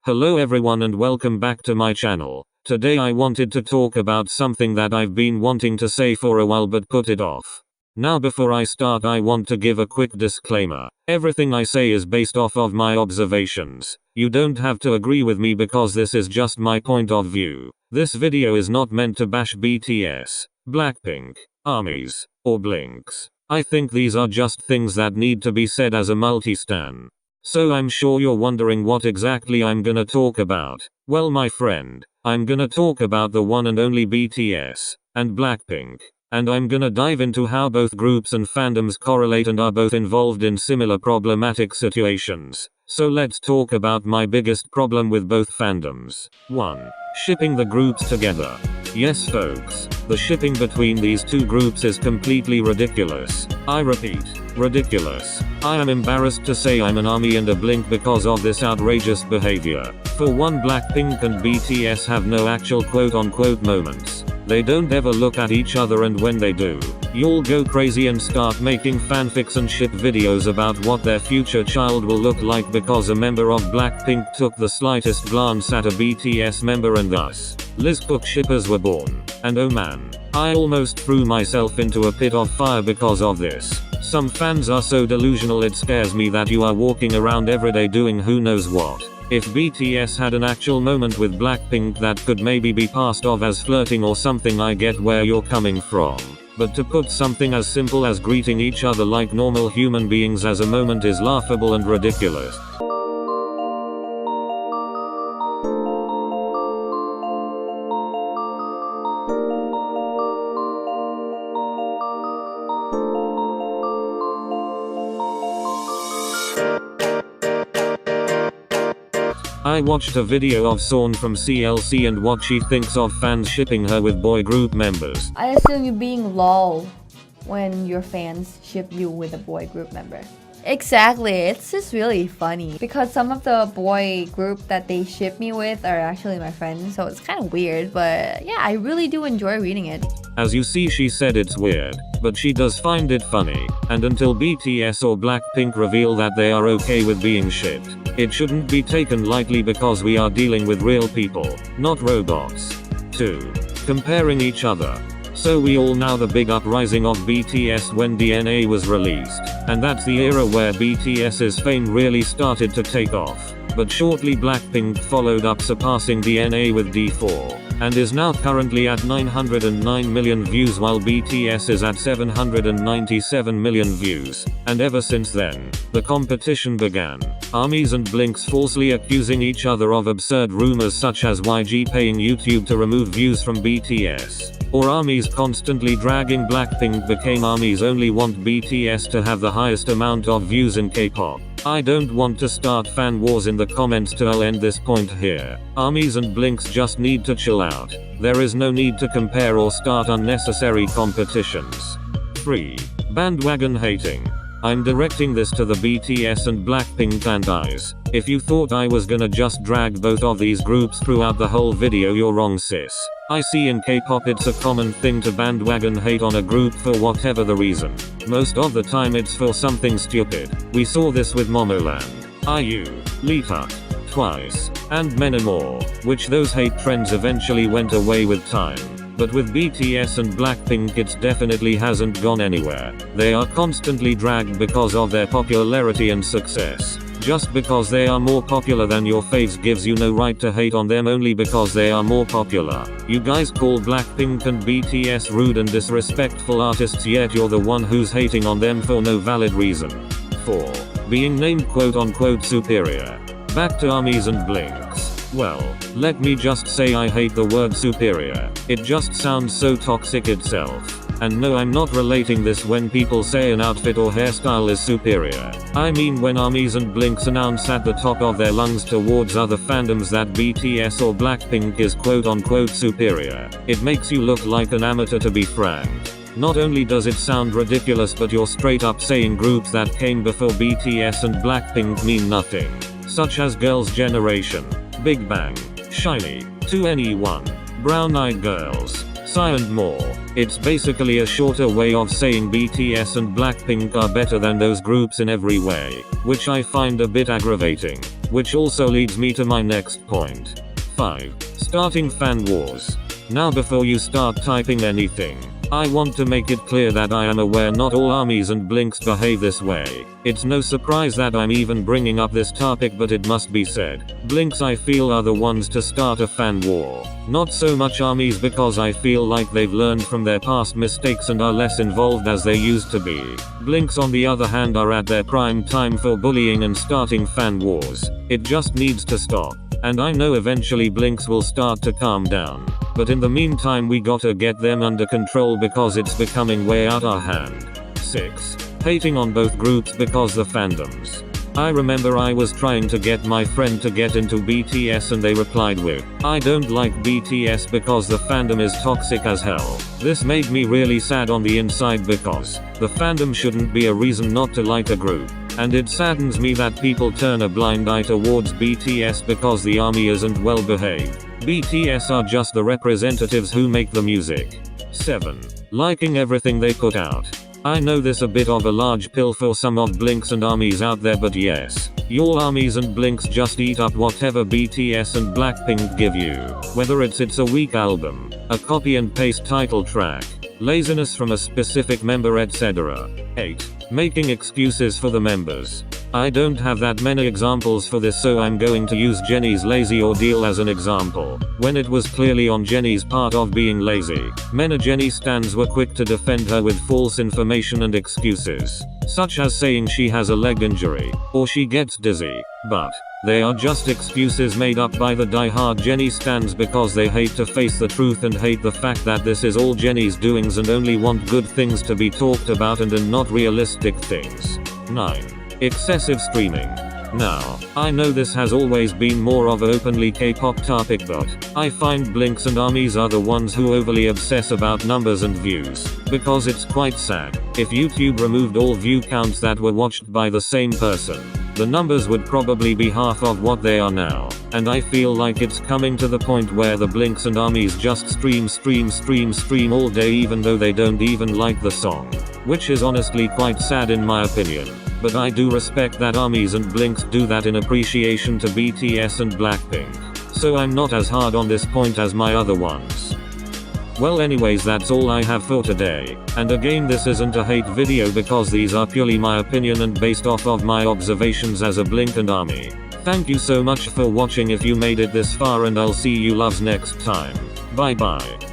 Hello everyone and welcome back to my channel. Today I wanted to talk about something that I've been wanting to say for a while but put it off. Now before I start I want to give a quick disclaimer. Everything I say is based off of my observations. You don't have to agree with me because this is just my point of view. This video is not meant to bash BTS, BLACKPINK, ARMYs, or Blinks. I think these are just things that need to be said as a multi-stan. So I'm sure you're wondering what exactly I'm gonna talk about. Well my friend, I'm gonna talk about the one and only BTS, and BLACKPINK. And I'm gonna dive into how both groups and fandoms correlate and are both involved in similar problematic situations. So let's talk about my biggest problem with both fandoms. 1. Shipping the groups together. Yes folks, the shipping between these two groups is completely ridiculous. I repeat, ridiculous. I am embarrassed to say I'm an ARMY and a Blink because of this outrageous behavior. For one, BLACKPINK and BTS have no actual quote-unquote moments. They don't ever look at each other, and when they do, you'll go crazy and start making fanfics and ship videos about what their future child will look like because a member of BLACKPINK took the slightest glance at a BTS member and thus, Liz Cook shippers were born. And oh man, I almost threw myself into a pit of fire because of this. Some fans are so delusional it scares me that you are walking around every day doing who knows what. If BTS had an actual moment with BLACKPINK that could maybe be passed off as flirting or something, I get where you're coming from. But to put something as simple as greeting each other like normal human beings as a moment is laughable and ridiculous. I watched a video of Sawn from CLC and what she thinks of fans shipping her with boy group members. I assume you're being lol when your fans ship you with a boy group member. Exactly, it's just really funny because some of the boy group that they ship me with are actually my friends, so it's kind of weird, but yeah, I really do enjoy reading it. As you see, she said it's weird, but she does find it funny, and until BTS or BLACKPINK reveal that they are okay with being shipped, it shouldn't be taken lightly because we are dealing with real people, not robots. 2. Comparing each other. So we all know the big uprising of BTS when DNA was released, and that's the era where BTS's fame really started to take off. But shortly BLACKPINK followed up, surpassing DNA with D4, and is now currently at 909 million views while BTS is at 797 million views. And ever since then, the competition began. ARMYs and Blinks falsely accusing each other of absurd rumors such as YG paying YouTube to remove views from BTS. Or ARMYs constantly dragging BLACKPINK became ARMYs only want BTS to have the highest amount of views in K-pop. I don't want to start fan wars in the comments, so I'll end this point here. ARMYs and Blinks just need to chill out. There is no need to compare or start unnecessary competitions. 3. Bandwagon hating. I'm directing this to the BTS and BLACKPINK fan guys. If you thought I was gonna just drag both of these groups throughout the whole video, you're wrong sis. I see in K-pop it's a common thing to bandwagon hate on a group for whatever the reason. Most of the time it's for something stupid. We saw this with Momoland, IU, Lituk, Twice, and many more, which those hate trends eventually went away with time. But with BTS and BLACKPINK it definitely hasn't gone anywhere. They are constantly dragged because of their popularity and success. Just because they are more popular than your faves gives you no right to hate on them only because they are more popular. You guys call BLACKPINK and BTS rude and disrespectful artists, yet you're the one who's hating on them for no valid reason. 4. Being named quote-unquote superior. Back to ARMYs and Blinks. Well, let me just say I hate the word superior. It just sounds so toxic itself. And no, I'm not relating this when people say an outfit or hairstyle is superior. I mean when ARMYs and Blinks announce at the top of their lungs towards other fandoms that BTS or BLACKPINK is quote-unquote superior. It makes you look like an amateur, to be frank. Not only does it sound ridiculous, but you're straight up saying groups that came before BTS and BLACKPINK mean nothing. Such as Girls' Generation, Big Bang, SHINee, 2NE1, Brown Eyed Girls, Psy and more. It's basically a shorter way of saying BTS and BLACKPINK are better than those groups in every way, which I find a bit aggravating. Which also leads me to my next point. 5. Starting fan wars. Now before you start typing anything, I want to make it clear that I am aware not all armies and blinks behave this way. It's no surprise that I'm even bringing up this topic, but it must be said. Blinks I feel are the ones to start a fan war. Not so much armies, because I feel like they've learned from their past mistakes and are less involved as they used to be. Blinks on the other hand are at their prime time for bullying and starting fan wars. It just needs to stop. And I know eventually blinks will start to calm down. But in the meantime we gotta get them under control because it's becoming way out our hand. 6. Hating on both groups because the fandoms. I remember I was trying to get my friend to get into BTS and they replied with, "I don't like BTS because the fandom is toxic as hell." This made me really sad on the inside because the fandom shouldn't be a reason not to like a group. And it saddens me that people turn a blind eye towards BTS because the army isn't well behaved. BTS are just the representatives who make the music. 7. Liking everything they put out. I know this a bit of a large pill for some of blinks and armies out there, but yes, y'all armies and blinks just eat up whatever BTS and BLACKPINK give you. Whether it's a weak album, a copy and paste title track, laziness from a specific member, etc. 8. Making excuses for the members. I don't have that many examples for this, so I'm going to use Jennie's lazy ordeal as an example. When it was clearly on Jennie's part of being lazy, many Jennie stans were quick to defend her with false information and excuses, such as saying she has a leg injury, or she gets dizzy. But they are just excuses made up by the die-hard Jennie stans because they hate to face the truth and hate the fact that this is all Jennie's doings and only want good things to be talked about and not realistic things. 9. Excessive streaming. Now, I know this has always been more of an openly K-pop topic, but I find blinks and armies are the ones who overly obsess about numbers and views, because it's quite sad. If YouTube removed all view counts that were watched by the same person, the numbers would probably be half of what they are now. And I feel like it's coming to the point where the blinks and armies just stream all day even though they don't even like the song. Which is honestly quite sad in my opinion. But I do respect that armies and blinks do that in appreciation to BTS and BLACKPINK. So I'm not as hard on this point as my other ones. Well, anyways, that's all I have for today. And again, this isn't a hate video because these are purely my opinion and based off of my observations as a blink and army. Thank you so much for watching if you made it this far, and I'll see you loves next time. Bye bye.